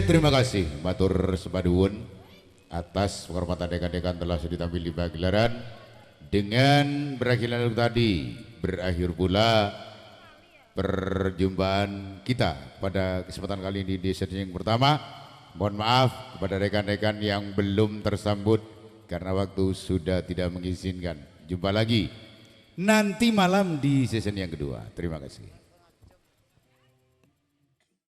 Terima kasih matur sepaduwun atas penghormatan dekan-dekan telah sudah ditampil di pagelaran. Dengan berakhirnya lalu tadi berakhir pula perjumpaan kita pada kesempatan kali ini di sesi yang pertama. Mohon maaf kepada rekan-rekan yang belum tersambut karena waktu sudah tidak mengizinkan. Jumpa lagi nanti malam di season yang kedua. Terima kasih.